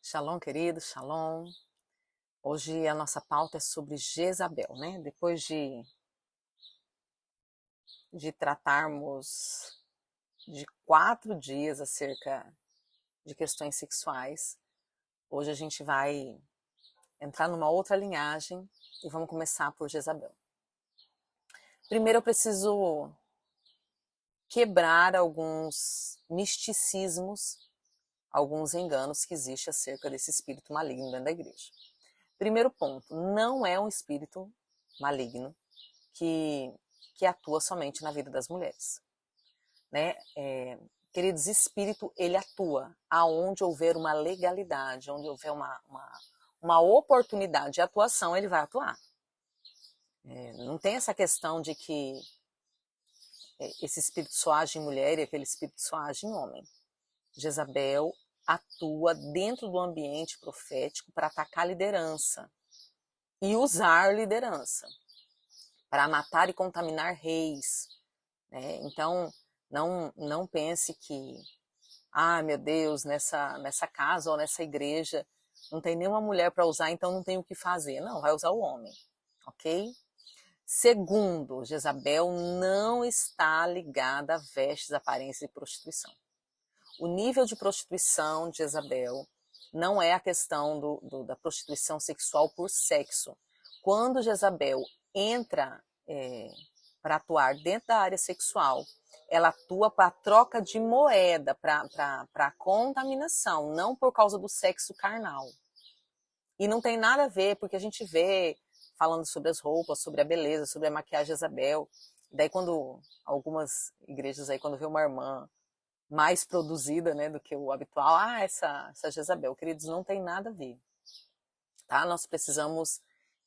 Shalom, querido, shalom. Hoje a nossa pauta é sobre Jezabel, né? Depois de tratarmos de 4 dias acerca de questões sexuais, hoje a gente vai entrar numa outra linhagem e vamos começar por Jezabel. Primeiro eu preciso quebrar alguns misticismos, alguns enganos que existem acerca desse espírito maligno dentro da igreja. Primeiro ponto, não é um espírito maligno que atua somente na vida das mulheres, né? Queridos, espírito, ele atua aonde houver uma legalidade, onde houver uma oportunidade de atuação, ele vai atuar. Não tem essa questão de que esse espírito só age em mulher e aquele espírito só age em homem. Jezabel atua dentro do ambiente profético para atacar a liderança e usar liderança para matar e contaminar reis, né? Então, não pense que, meu Deus, nessa casa ou nessa igreja não tem nenhuma mulher para usar, então não tem o que fazer. Não, vai usar o homem, ok? Segundo, Jezabel não está ligada a vestes, aparência e prostituição. O nível de prostituição de Jezabel não é a questão da prostituição sexual por sexo. Quando Jezabel entra para atuar dentro da área sexual, ela atua para a troca de moeda, para a contaminação, não por causa do sexo carnal. E não tem nada a ver, porque a gente vê falando sobre as roupas, sobre a beleza, sobre a maquiagem de Jezabel. Daí quando algumas igrejas aí, quando vê uma irmã mais produzida, né, do que o habitual, essa Jezabel, queridos, não tem nada a ver. Tá? Nós precisamos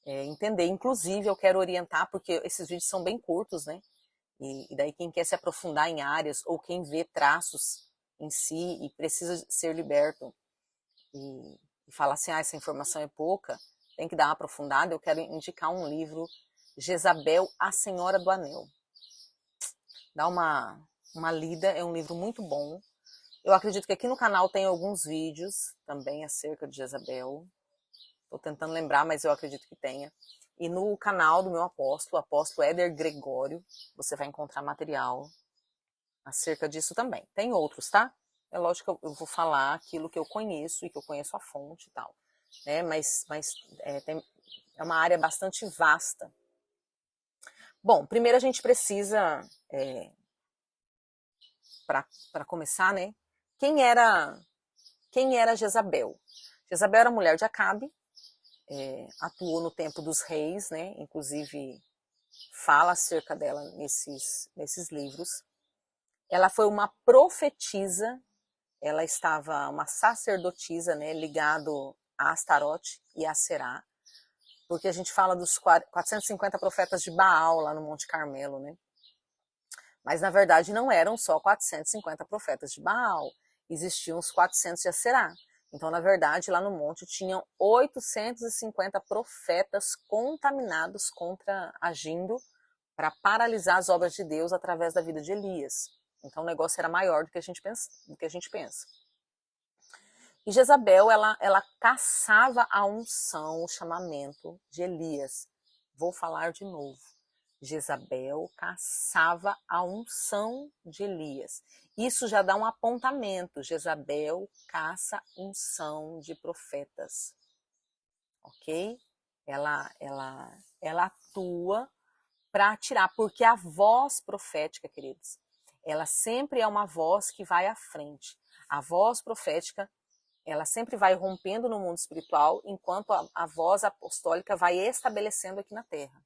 entender. Inclusive, eu quero orientar, porque esses vídeos são bem curtos, né? E daí quem quer se aprofundar em áreas, ou quem vê traços em si e precisa ser liberto, e fala assim, essa informação é pouca, tem que dar uma aprofundada, eu quero indicar um livro, Jezabel, a Senhora do Anel. Dá uma lida, é um livro muito bom. Eu acredito que aqui no canal tem alguns vídeos também acerca de Jezabel. Estou tentando lembrar, mas eu acredito que tenha. E no canal do meu apóstolo, o apóstolo Éder Gregório, você vai encontrar material acerca disso também. Tem outros, tá? É lógico que eu vou falar aquilo que eu conheço e que eu conheço a fonte e tal, né? Mas é uma área bastante vasta. Bom, primeiro a gente precisa, para começar, né? Quem era Jezabel? Jezabel era mulher de Acabe, atuou no tempo dos reis, né? Inclusive fala acerca dela nesses livros. Ela foi uma profetisa, ela estava uma sacerdotisa, né? Ligado a Astarote e a Será, porque a gente fala dos 450 profetas de Baal lá no Monte Carmelo, né? Mas na verdade não eram só 450 profetas de Baal, existiam os 400 de Aserá. Então, na verdade, lá no monte tinham 850 profetas contaminados agindo para paralisar as obras de Deus através da vida de Elias. Então, o negócio era maior do que a gente pensa. E Jezabel, ela caçava a unção, o chamamento de Elias. Vou falar de novo. Jezabel caçava a unção de Elias. Isso já dá um apontamento. Jezabel caça unção de profetas. Ok? Ela atua para atirar, porque a voz profética, queridos, ela sempre é uma voz que vai à frente. A voz profética, ela sempre vai rompendo no mundo espiritual, enquanto a voz apostólica vai estabelecendo aqui na terra.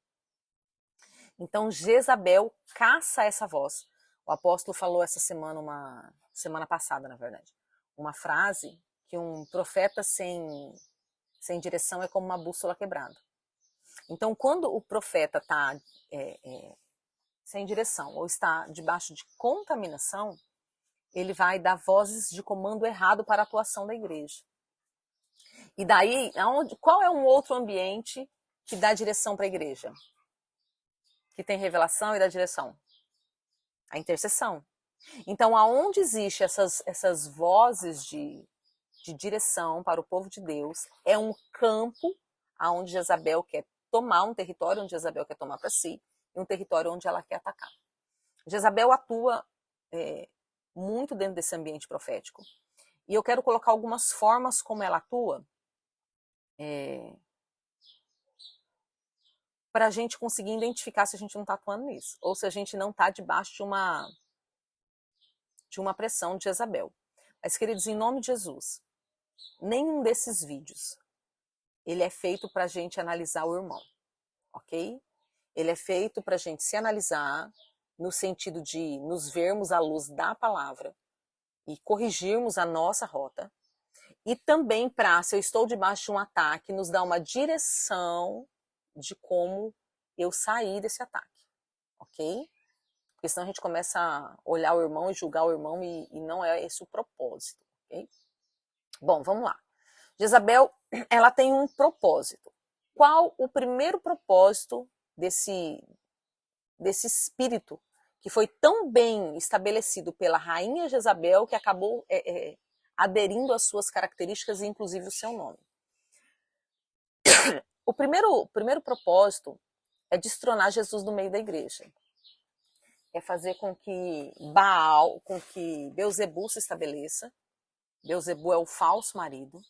Então, Jezabel caça essa voz. O apóstolo falou essa semana passada, na verdade, uma frase que um profeta sem direção é como uma bússola quebrada. Então, quando o profeta está sem direção ou está debaixo de contaminação, ele vai dar vozes de comando errado para a atuação da igreja. E daí, qual é um outro ambiente que dá direção para a igreja? Que tem revelação e dá direção? A intercessão. Então, aonde existem essas vozes de de direção para o povo de Deus, é um campo onde Jezabel quer tomar, um território onde Jezabel quer tomar para si, e um território onde ela quer atacar. Jezabel atua muito dentro desse ambiente profético. E eu quero colocar algumas formas como ela atua para a gente conseguir identificar se a gente não está atuando nisso, ou se a gente não está debaixo de uma pressão de Jezabel. Mas, queridos, em nome de Jesus, nenhum desses vídeos, ele é feito para a gente analisar o irmão, ok? Ele é feito para a gente se analisar no sentido de nos vermos à luz da palavra e corrigirmos a nossa rota. E também para, se eu estou debaixo de um ataque, nos dar uma direção de como eu sair desse ataque, ok? Porque senão a gente começa a olhar o irmão e julgar o irmão e não é esse o propósito, ok? Bom, vamos lá. Jezabel, ela tem um propósito. Qual o primeiro propósito desse espírito que foi tão bem estabelecido pela rainha Jezabel que acabou aderindo às suas características e inclusive o seu nome? O primeiro propósito é destronar Jesus no meio da igreja. É fazer com que Beelzebu se estabeleça. Beelzebu é o falso marido.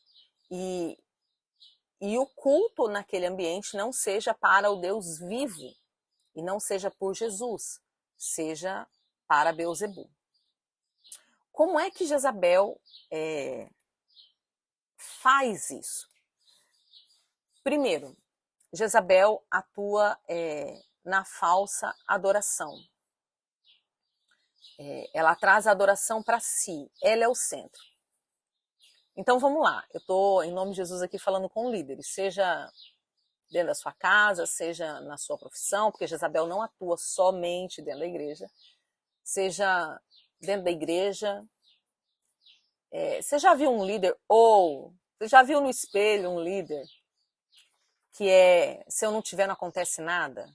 E o culto naquele ambiente não seja para o Deus vivo, e não seja por Jesus, seja para Beelzebu. Como é que Jezabel faz isso? Primeiro, Jezabel atua na falsa adoração. Ela traz a adoração para si, ela é o centro. Então vamos lá, eu estou em nome de Jesus aqui falando com líderes, seja dentro da sua casa, seja na sua profissão, porque Jezabel não atua somente dentro da igreja, seja dentro da igreja. Você já viu um líder, ou você já viu no espelho um líder que se eu não tiver não acontece nada?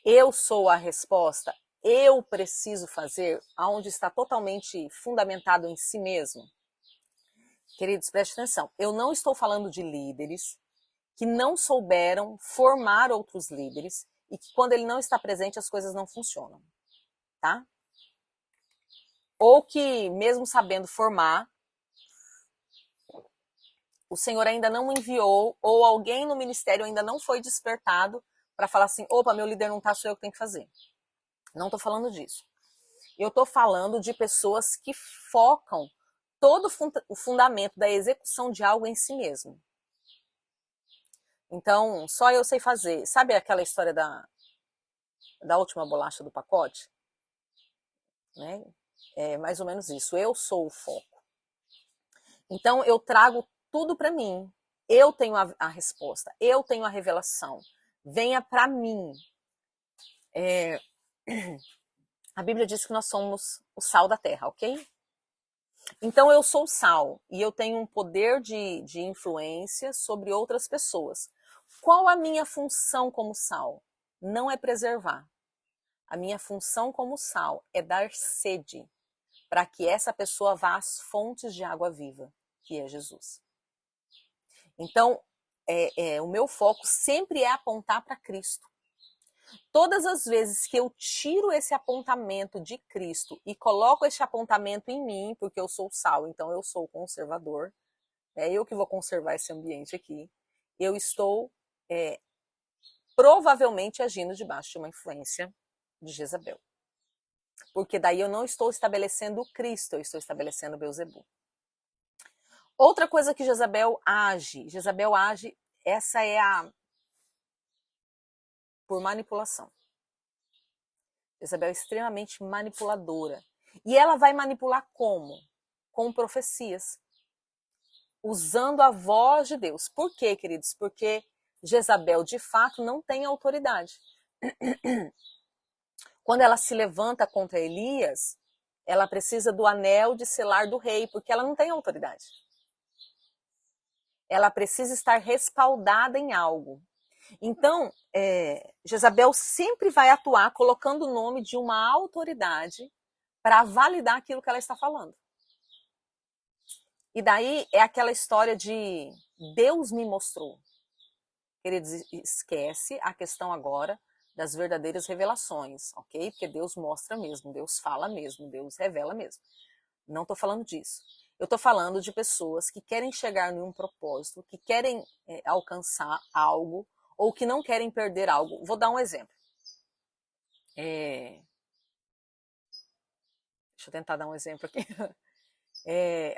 Eu sou a resposta, eu preciso fazer, aonde está totalmente fundamentado em si mesmo. Queridos, preste atenção, eu não estou falando de líderes que não souberam formar outros líderes e que quando ele não está presente as coisas não funcionam, tá? Ou que mesmo sabendo formar, o Senhor ainda não enviou, ou alguém no ministério ainda não foi despertado para falar assim, opa, meu líder não tá, sou eu que tenho que fazer. Não estou falando disso. Eu estou falando de pessoas que focam todo o fundamento da execução de algo em si mesmo. Então, só eu sei fazer. Sabe aquela história da última bolacha do pacote? Né? É mais ou menos isso. Eu sou o foco. Então, eu trago tudo para mim. Eu tenho a resposta. Eu tenho a revelação. Venha para mim. A Bíblia diz que nós somos o sal da terra, ok? Então, eu sou o sal e eu tenho um poder de influência sobre outras pessoas. Qual a minha função como sal? Não é preservar. A minha função como sal é dar sede para que essa pessoa vá às fontes de água viva, que é Jesus. Então, o meu foco sempre é apontar para Cristo. Todas as vezes que eu tiro esse apontamento de Cristo e coloco esse apontamento em mim, porque eu sou sal, então eu sou o conservador, é eu que vou conservar esse ambiente aqui, eu estou provavelmente agindo debaixo de uma influência de Jezabel. Porque daí eu não estou estabelecendo o Cristo, eu estou estabelecendo Beelzebu. Outra coisa que Jezabel age, essa é por manipulação. Jezabel é extremamente manipuladora. E ela vai manipular como? Com profecias. Usando a voz de Deus. Por quê, queridos? Porque Jezabel, de fato, não tem autoridade. Quando ela se levanta contra Elias, ela precisa do anel de selar do rei, porque ela não tem autoridade. Ela precisa estar respaldada em algo. Então, Jezabel sempre vai atuar colocando o nome de uma autoridade para validar aquilo que ela está falando. E daí é aquela história de Deus me mostrou. Queridos, esquece a questão agora das verdadeiras revelações, ok? Porque Deus mostra mesmo, Deus fala mesmo, Deus revela mesmo. Não estou falando disso. Eu estou falando de pessoas que querem chegar em um propósito, que querem alcançar algo, ou que não querem perder algo. Vou dar um exemplo. Deixa eu tentar dar um exemplo aqui.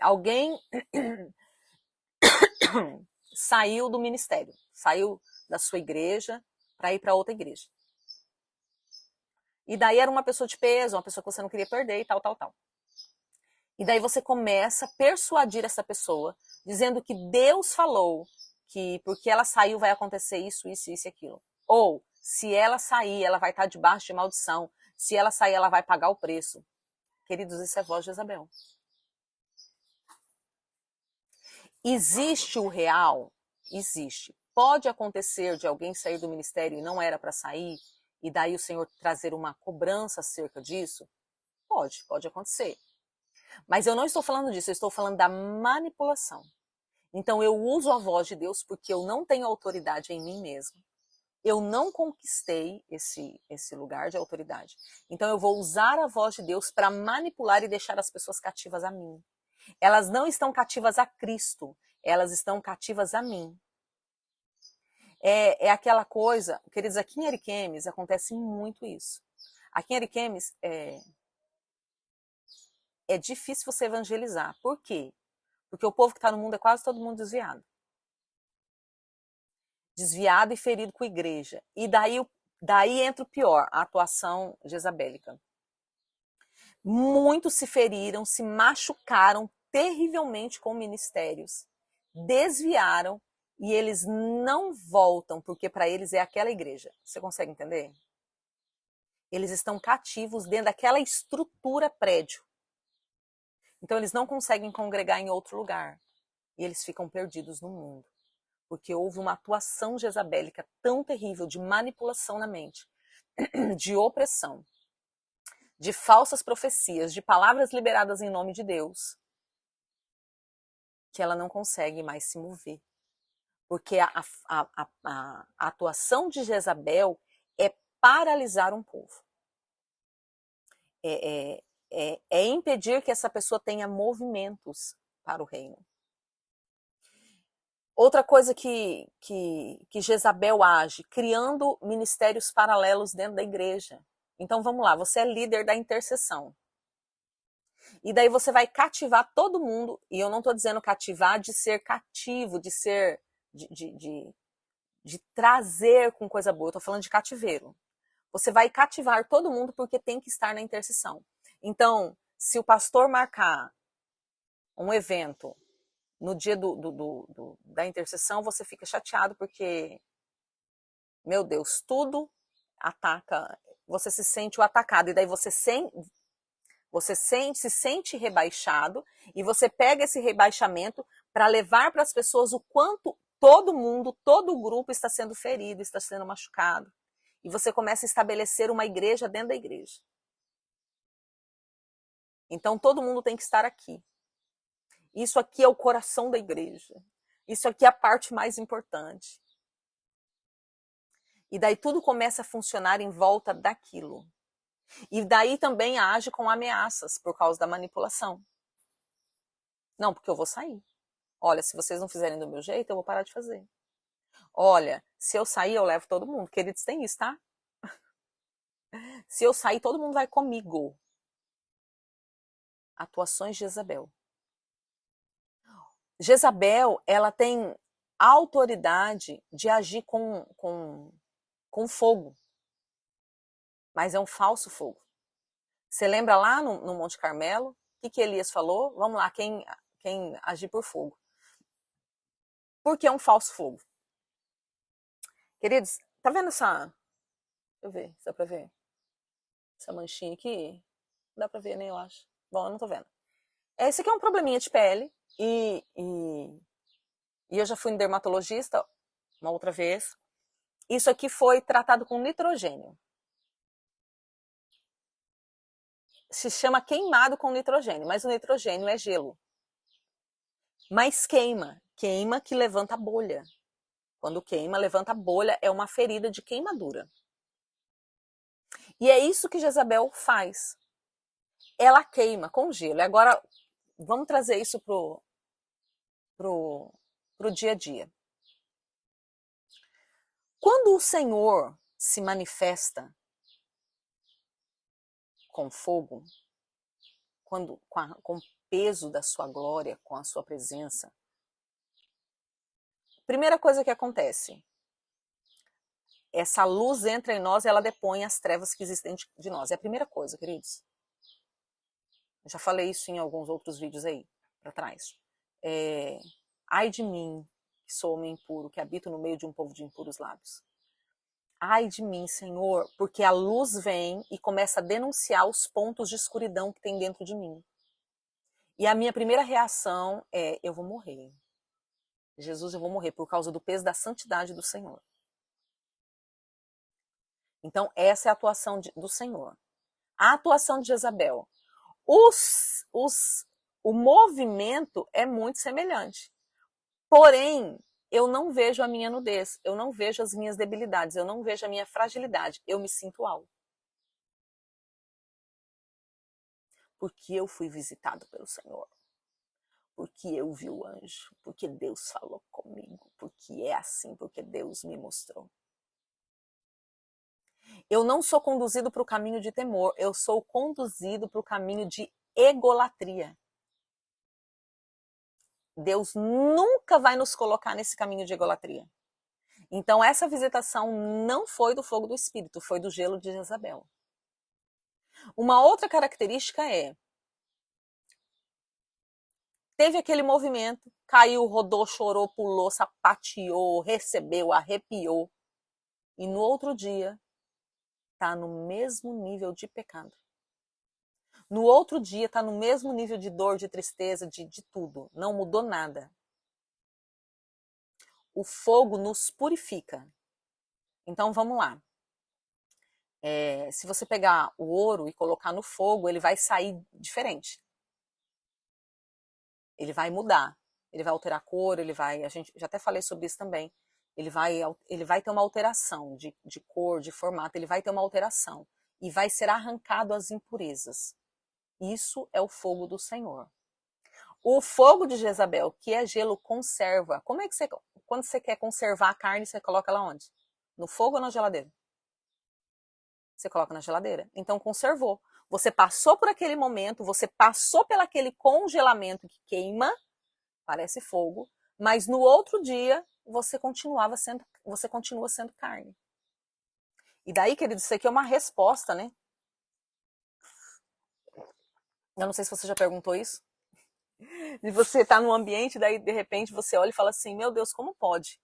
Alguém saiu do ministério, saiu da sua igreja para ir para outra igreja. E daí era uma pessoa de peso, uma pessoa que você não queria perder e tal, tal, tal. E daí você começa a persuadir essa pessoa, dizendo que Deus falou que porque ela saiu vai acontecer isso, isso, isso e aquilo. Ou, se ela sair, ela vai estar debaixo de maldição. Se ela sair, ela vai pagar o preço. Queridos, isso é voz de Jezabel. Existe o real? Existe. Pode acontecer de alguém sair do ministério e não era para sair, e daí o Senhor trazer uma cobrança acerca disso? Pode acontecer. Mas eu não estou falando disso, eu estou falando da manipulação. Então eu uso a voz de Deus porque eu não tenho autoridade em mim mesmo. Eu não conquistei esse lugar de autoridade. Então eu vou usar a voz de Deus para manipular e deixar as pessoas cativas a mim. Elas não estão cativas a Cristo, elas estão cativas a mim. É aquela coisa, queridos, aqui em Ariquemes acontece muito isso. Aqui em Ariquemes é difícil você evangelizar. Por quê? Porque o povo que está no mundo é quase todo mundo desviado. Desviado e ferido com a igreja. E daí entra o pior, a atuação jezabélica. Muitos se feriram, se machucaram terrivelmente com ministérios, desviaram e eles não voltam, porque para eles é aquela igreja. Você consegue entender? Eles estão cativos dentro daquela estrutura prédio. Então eles não conseguem congregar em outro lugar. E eles ficam perdidos no mundo. Porque houve uma atuação jezabélica tão terrível de manipulação na mente, de opressão, de falsas profecias, de palavras liberadas em nome de Deus, que ela não consegue mais se mover. Porque a atuação de Jezabel é paralisar um povo. É impedir que essa pessoa tenha movimentos para o reino. Outra coisa que Jezabel age, criando ministérios paralelos dentro da igreja. Então vamos lá, você é líder da intercessão. E daí você vai cativar todo mundo, e eu não estou dizendo cativar de ser cativo, de ser, de trazer com coisa boa, eu estou falando de cativeiro. Você vai cativar todo mundo porque tem que estar na intercessão. Então, se o pastor marcar um evento no dia da intercessão, você fica chateado porque, meu Deus, tudo ataca, você se sente o atacado, e daí você se sente rebaixado, e você pega esse rebaixamento para levar para as pessoas o quanto todo mundo, todo o grupo está sendo ferido, está sendo machucado. E você começa a estabelecer uma igreja dentro da igreja. Então todo mundo tem que estar aqui. Isso aqui é o coração da igreja. Isso aqui é a parte mais importante. E daí tudo começa a funcionar em volta daquilo. E daí também age com ameaças por causa da manipulação. Não, porque eu vou sair. Olha, se vocês não fizerem do meu jeito, eu vou parar de fazer. Olha, se eu sair, eu levo todo mundo. Queridos, tem isso, tá? Se eu sair, todo mundo vai comigo. Atuações de Jezabel. Jezabel, ela tem autoridade de agir com fogo. Mas é um falso fogo. Você lembra lá no Monte Carmelo? O que Elias falou? Vamos lá, quem agir por fogo. Porque é um falso fogo. Queridos, tá vendo essa... Deixa eu ver, dá pra ver? Essa manchinha aqui? Não dá pra ver, nem eu acho. Bom, eu não tô vendo. Esse aqui é um probleminha de pele. E eu já fui no dermatologista uma outra vez. Isso aqui foi tratado com nitrogênio. Se chama queimado com nitrogênio, mas o nitrogênio é gelo. Mas queima, queima que levanta bolha. Quando queima, levanta bolha, é uma ferida de queimadura. E é isso que Jezabel faz. Ela queima com gelo. E agora, vamos trazer isso pro dia a dia. Quando o Senhor se manifesta com fogo, com o peso da sua glória, com a sua presença, primeira coisa que acontece, essa luz entra em nós e ela depõe as trevas que existem de nós. É a primeira coisa, queridos. Eu já falei isso em alguns outros vídeos aí, para trás. Ai de mim, que sou homem impuro, que habito no meio de um povo de impuros lábios. Ai de mim, Senhor, porque a luz vem e começa a denunciar os pontos de escuridão que tem dentro de mim. E a minha primeira reação é, eu vou morrer. Jesus, eu vou morrer por causa do peso da santidade do Senhor. Então, essa é a atuação do Senhor. A atuação de Jezabel. O movimento é muito semelhante. Porém, eu não vejo a minha nudez, eu não vejo as minhas debilidades, eu não vejo a minha fragilidade. Eu me sinto algo. Porque eu fui visitado pelo Senhor. Porque eu vi o anjo. Porque Deus falou comigo. Porque é assim, porque Deus me mostrou. Eu não sou conduzido para o caminho de temor, eu sou conduzido para o caminho de egolatria. Deus nunca vai nos colocar nesse caminho de egolatria. Então, essa visitação não foi do fogo do Espírito, foi do gelo de Jezabel. Uma outra característica é, teve aquele movimento, caiu, rodou, chorou, pulou, sapateou, recebeu, arrepiou, e no outro dia está no mesmo nível de pecado. No outro dia está no mesmo nível de dor, de tristeza, de tudo. Não mudou nada. O fogo nos purifica. Então vamos lá. Se você pegar o ouro e colocar no fogo, ele vai sair diferente. Ele vai mudar. Ele vai alterar a cor, a gente já até falei sobre isso também. Ele vai ter uma alteração de cor, de formato, ele vai ter uma alteração. E vai ser arrancado as impurezas. Isso é o fogo do Senhor. O fogo de Jezabel, que é gelo, conserva. Como é que você, quando você quer conservar a carne, você coloca ela onde? No fogo ou na geladeira? Você coloca na geladeira. Então conservou. Você passou por aquele momento, você passou pelo aquele congelamento que queima, parece fogo, mas no outro dia você continua sendo carne. E daí, querido, isso aqui é uma resposta, né? Eu não sei se você já perguntou isso. E você tá num ambiente, daí de repente você olha e fala assim, meu Deus, como pode?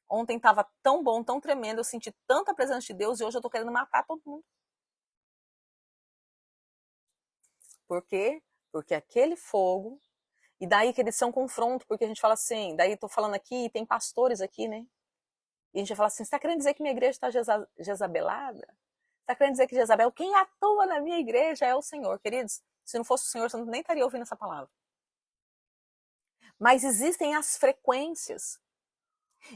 Ontem estava tão bom, tão tremendo, eu senti tanta presença de Deus e hoje eu tô querendo matar todo mundo. Por quê? Porque aquele fogo, e daí que eles são confronto, porque a gente fala assim, daí tô falando aqui, tem pastores aqui, né? E a gente vai falar assim, você tá querendo dizer que minha igreja está jezabelada? Você tá querendo dizer que Jezabel, quem atua na minha igreja é o Senhor, queridos? Se não fosse o Senhor, você nem estaria ouvindo essa palavra. Mas existem as frequências.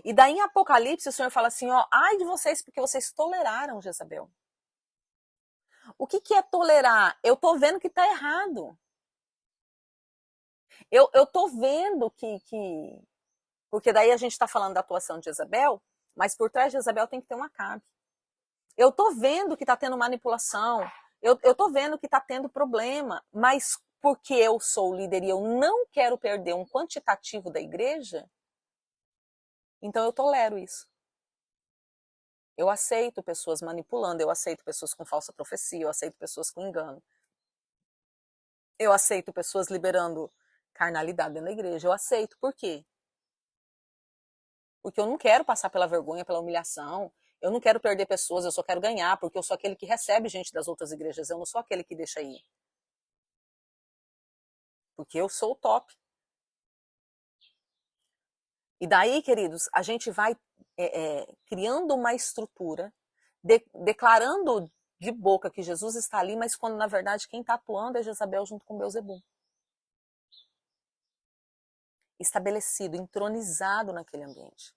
E daí em Apocalipse o Senhor fala assim, ó, ai de vocês porque vocês toleraram Jezabel. O que é tolerar? Eu tô vendo que tá errado. Eu tô vendo que... Porque daí a gente tá falando da atuação de Jezabel, mas por trás de Jezabel tem que ter um Acabe. Eu tô vendo que tá tendo manipulação, eu tô vendo que tá tendo problema, mas porque eu sou líder e eu não quero perder um quantitativo da igreja, então eu tolero isso. Eu aceito pessoas manipulando, eu aceito pessoas com falsa profecia, eu aceito pessoas com engano. Eu aceito pessoas liberando carnalidade dentro da igreja. Eu aceito. Por quê? Porque eu não quero passar pela vergonha, pela humilhação. Eu não quero perder pessoas, eu só quero ganhar, porque eu sou aquele que recebe gente das outras igrejas, eu não sou aquele que deixa ir. Porque eu sou o top. E daí, queridos, a gente vai criando uma estrutura, declarando de boca que Jesus está ali, mas quando na verdade quem está atuando é Jezabel junto com Beelzebul. estabelecido, entronizado naquele ambiente.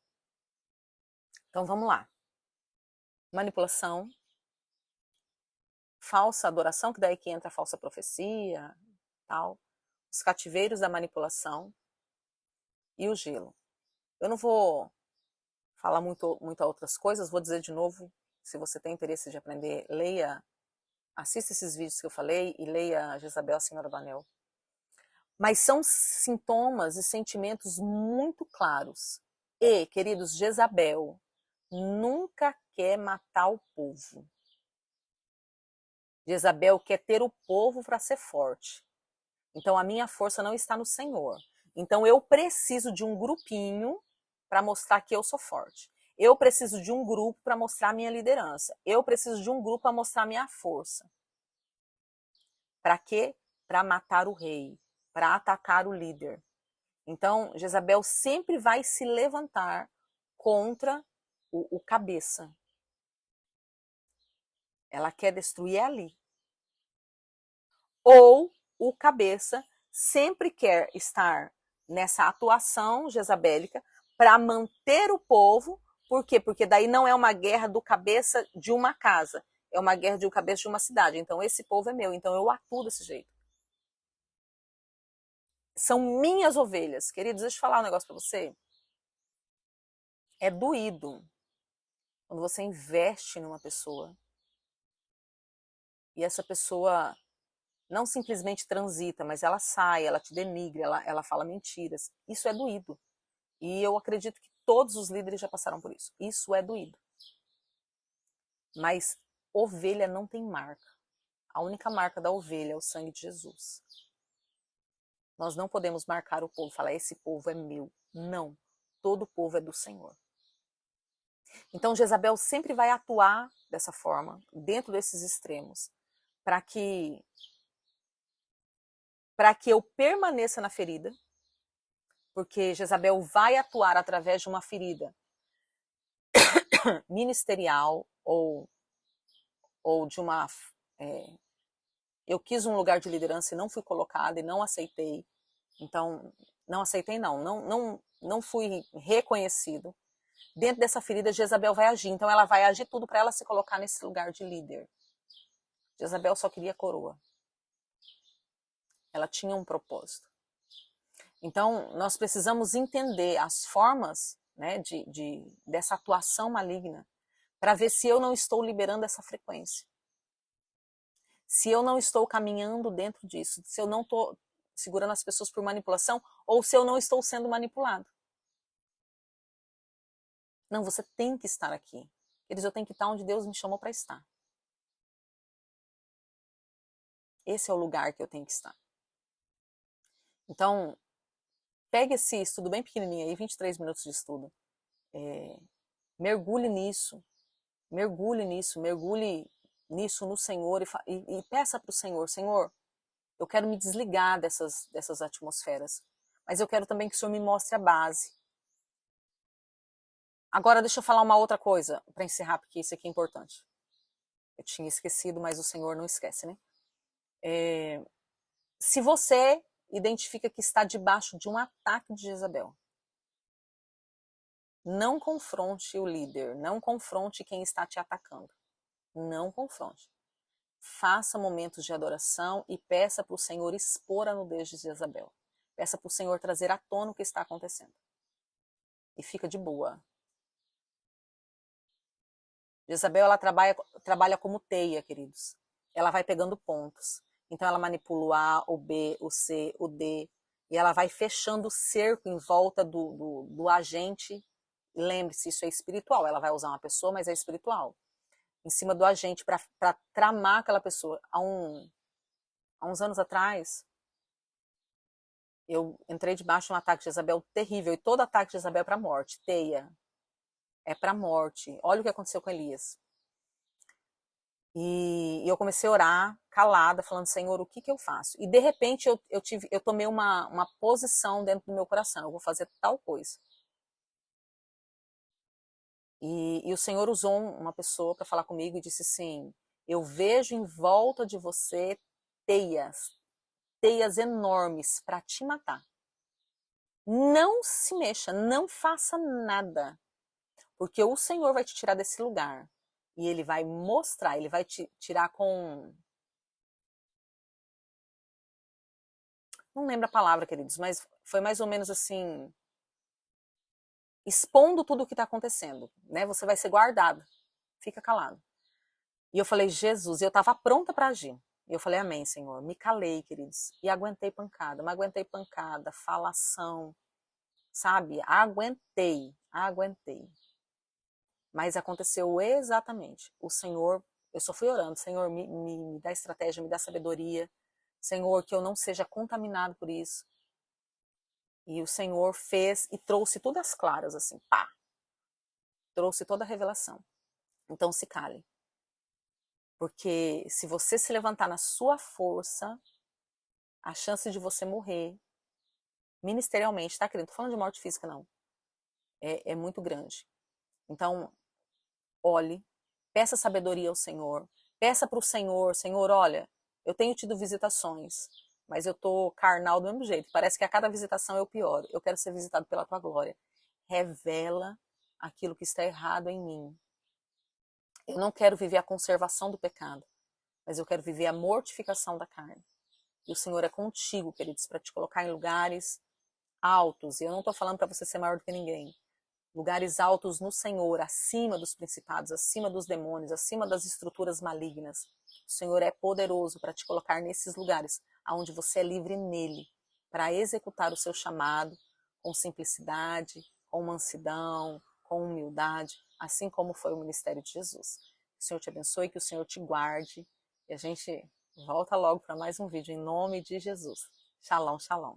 Então vamos lá. Manipulação, falsa adoração, que daí que entra a falsa profecia, tal, os cativeiros da manipulação e o gelo. Eu não vou falar muito outras coisas, vou dizer de novo, se você tem interesse de aprender, leia, assista esses vídeos que eu falei e leia Jezabel, a Senhora do Anel. Mas são sintomas e sentimentos muito claros. E, queridos, Jezabel nunca quer matar o povo. Jezabel quer ter o povo para ser forte. Então a minha força não está no Senhor. Então eu preciso de um grupinho para mostrar que eu sou forte. Eu preciso de um grupo para mostrar minha liderança. Eu preciso de um grupo para mostrar minha força. Para quê? Para matar o rei, para atacar o líder. Então Jezabel sempre vai se levantar contra o cabeça. Ela quer destruir ali. Ou o cabeça sempre quer estar nessa atuação jezabélica para manter o povo. Por quê? Porque daí não é uma guerra do cabeça de uma casa, é uma guerra do cabeça de uma cidade. Então esse povo é meu, então eu atuo desse jeito. São minhas ovelhas. Queridos, deixa eu falar um negócio para você. É doído quando você investe numa pessoa e essa pessoa não simplesmente transita, mas ela sai, ela te denigra, ela fala mentiras. Isso é doído. E eu acredito que todos os líderes já passaram por isso. Isso é doído. Mas ovelha não tem marca. A única marca da ovelha é o sangue de Jesus. Nós não podemos marcar o povo, falar esse povo é meu. Não. Todo povo é do Senhor. Então Jezabel sempre vai atuar dessa forma, dentro desses extremos, para que eu permaneça na ferida, porque Jezabel vai atuar através de uma ferida ministerial ou de uma... eu quis um lugar de liderança e não fui colocada e não aceitei. Então, não aceitei não fui reconhecido. Dentro dessa ferida, Jezabel vai agir. Então, ela vai agir tudo para ela se colocar nesse lugar de líder. Jezabel só queria coroa. Ela tinha um propósito. Então, nós precisamos entender as formas, né, dessa atuação maligna para ver se eu não estou liberando essa frequência. Se eu não estou caminhando dentro disso, se eu não estou segurando as pessoas por manipulação, ou se eu não estou sendo manipulado. Não, você tem que estar aqui. Eu tenho que estar onde Deus me chamou para estar. Esse é o lugar que eu tenho que estar. Então, pegue esse estudo bem pequenininho aí, 23 minutos de estudo. Mergulhe nisso. Mergulhe nisso no Senhor e peça para o Senhor, Senhor, eu quero me desligar dessas atmosferas, mas eu quero também que o Senhor me mostre a base. Agora deixa eu falar uma outra coisa para encerrar, porque isso aqui é importante. Eu tinha esquecido, mas o Senhor não esquece, né? Se você identifica que está debaixo de um ataque de Jezabel, não confronte o líder, não confronte quem está te atacando. Não confronte. Faça momentos de adoração e peça para o Senhor expor a nudez de Jezabel. Peça para o Senhor trazer à tona o que está acontecendo. E fica de boa. Jezabel, ela trabalha como teia, queridos. Ela vai pegando pontos. Então ela manipula o A, o B, o C, o D. E ela vai fechando o cerco em volta do agente. Lembre-se, isso é espiritual. Ela vai usar uma pessoa, mas é espiritual. Em cima do agente para tramar aquela pessoa. Há uns anos atrás, eu entrei debaixo de um ataque de Jezabel terrível. E todo ataque de Jezabel é para morte. Teia. É para morte. Olha o que aconteceu com Elias. E eu comecei a orar, calada, falando, Senhor, o que eu faço? E de repente eu tomei uma posição dentro do meu coração. Eu vou fazer tal coisa. E o Senhor usou uma pessoa para falar comigo e disse assim, eu vejo em volta de você teias enormes para te matar. Não se mexa, não faça nada, porque o Senhor vai te tirar desse lugar e Ele vai mostrar, Ele vai te tirar com... Não lembro a palavra, queridos, mas foi mais ou menos assim, expondo tudo o que está acontecendo, né? Você vai ser guardado, fica calado. E eu falei, Jesus, eu estava pronta para agir. E eu falei, amém, Senhor. Me calei, queridos, e aguentei pancada, mas aguentei pancada, falação, sabe? Aguentei. Mas aconteceu exatamente. O Senhor, eu só fui orando, Senhor, me dá estratégia, me dá sabedoria. Senhor, que eu não seja contaminado por isso. E o Senhor fez e trouxe tudo às claras, assim, pá. Trouxe toda a revelação. Então se cale. Porque se você se levantar na sua força, a chance de você morrer ministerialmente, tá, querido? Não tô falando de morte física, não. É muito grande. Então, olhe, peça sabedoria ao Senhor. Peça para o Senhor, Senhor, olha, eu tenho tido visitações, mas eu tô carnal do mesmo jeito. Parece que a cada visitação eu pioro. Eu quero ser visitado pela tua glória. Revela aquilo que está errado em mim. Eu não quero viver a conservação do pecado, mas eu quero viver a mortificação da carne. E o Senhor é contigo, queridos, para te colocar em lugares altos. E eu não estou falando para você ser maior do que ninguém. Lugares altos no Senhor, acima dos principados, acima dos demônios, acima das estruturas malignas. O Senhor é poderoso para te colocar nesses lugares, onde você é livre nele, para executar o seu chamado com simplicidade, com mansidão, com humildade, assim como foi o ministério de Jesus. Que o Senhor te abençoe, que o Senhor te guarde. E a gente volta logo para mais um vídeo, em nome de Jesus. Shalom, shalom.